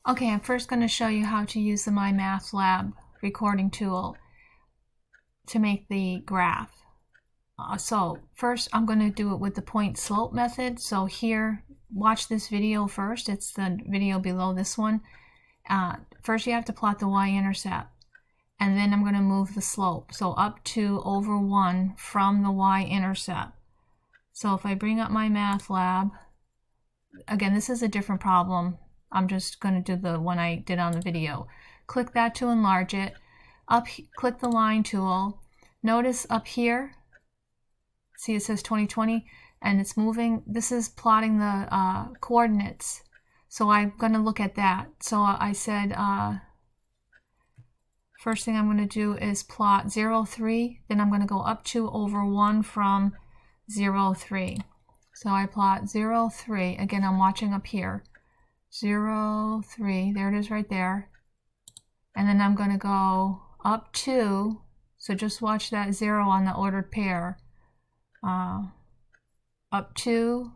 Okay, I'm first going to show you how to use the MyMathlab recording tool to make the graph. So first I'm going to do it with the point slope method. So here, watch this video first. It's the video below this one. First you have to plot the y-intercept, and then I'm going to move the slope. So up 2 over 1 from the y-intercept. So if I bring up MyMathlab, again, this is a different problem. I'm just going to do the one I did on the video. Click that to enlarge it. Click the line tool. Notice up here, see it says 2020, and it's moving. This is plotting the coordinates. So I'm going to look at that. So I said, first thing I'm going to do is plot 0, 3. Then I'm going to go up 2 over 1 from 0, 3. So I plot 0, 3. Again, I'm watching up here. 0, 3, there it is right there. And then I'm going to go up 2, so just watch that 0 on the ordered pair. Up 2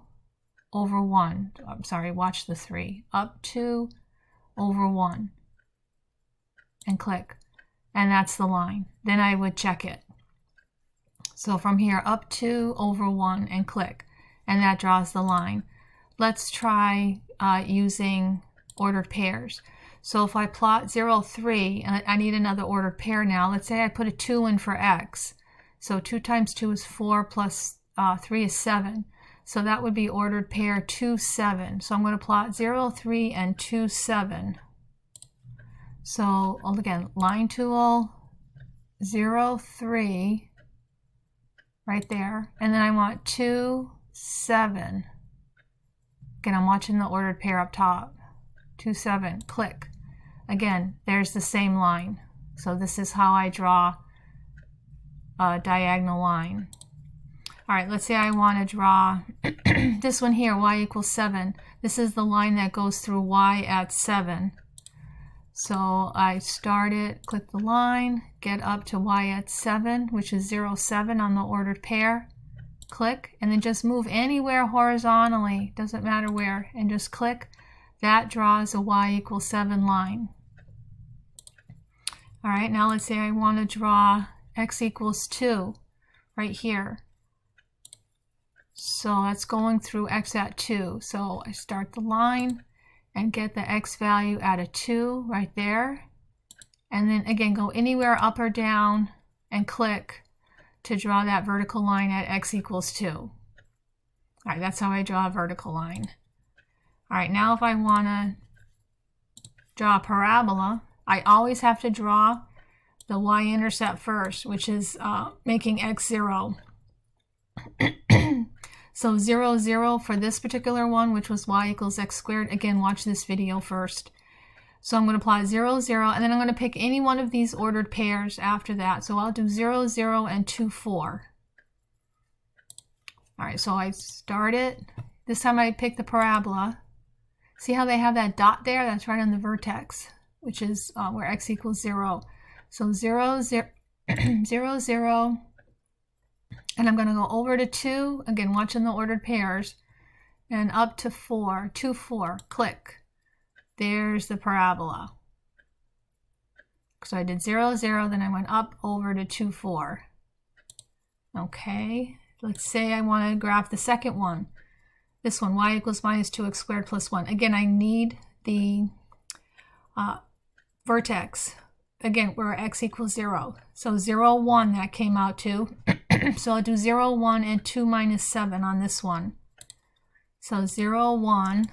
over 1. I'm sorry, watch the 3. Up 2 over 1. And click. And that's the line. Then I would check it. So from here, up 2 over 1 and click. And that draws the line. Let's try using ordered pairs. So if I plot 0, 3, and I need another ordered pair now. Let's say I put a 2 in for x. So 2 times 2 is 4 plus 3 is 7. So that would be ordered pair 2, 7. So I'm going to plot 0, 3, and 2, 7. So again, line tool, 0, 3, right there. And then I want 2, 7. Again, I'm watching the ordered pair up top. 2, 7, click. Again, there's the same line. So this is how I draw a diagonal line. All right, let's say I want to draw this one here, y equals 7. This is the line that goes through y at 7. So I start it, click the line, get up to y at 7, which is 0, 7 on the ordered pair. Click, and then just move anywhere horizontally, doesn't matter where, and just click. That draws a y equals 7 line. All right, now let's say I want to draw x equals 2 right here. So that's going through x at 2. So I start the line and get the x value at a 2 right there. And then again, go anywhere up or down and click to draw that vertical line at x equals 2. All right, that's how I draw a vertical line. All right, now if I want to draw a parabola, I always have to draw the y-intercept first, which is making x 0. So 0, 0 for this particular one, which was y equals x squared. Again, watch this video first. So I'm going to plot 0, 0, and then I'm going to pick any one of these ordered pairs after that. So I'll do 0, 0, and 2, 4. All right, so I start it. This time I pick the parabola. See how they have that dot there? That's right on the vertex, which is where x equals 0. So 0, 0, 0, 0. And I'm going to go over to 2, again, watching the ordered pairs, and up to 4, 2, 4, click. There's the parabola. So I did 0, 0, then I went up over to 2, 4. Okay, let's say I want to graph the second one. This one, y equals minus 2x squared plus 1. Again, I need the vertex. Again, where x equals 0. So 0, 1, that came out to. So I'll do 0, 1, and 2 minus 7 on this one. So 0, 1.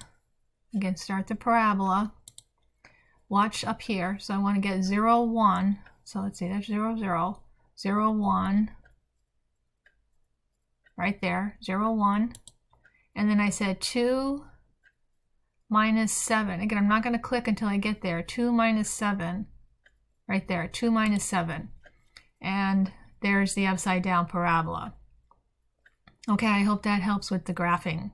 Again, start the parabola. Watch up here. So I want to get 0, 1. So let's see, that's 0, 0. 0, 1. Right there, 0, 1. And then I said 2 minus 7. Again, I'm not going to click until I get there. 2 minus 7. Right there, 2 minus 7. And there's the upside down parabola. Okay, I hope that helps with the graphing.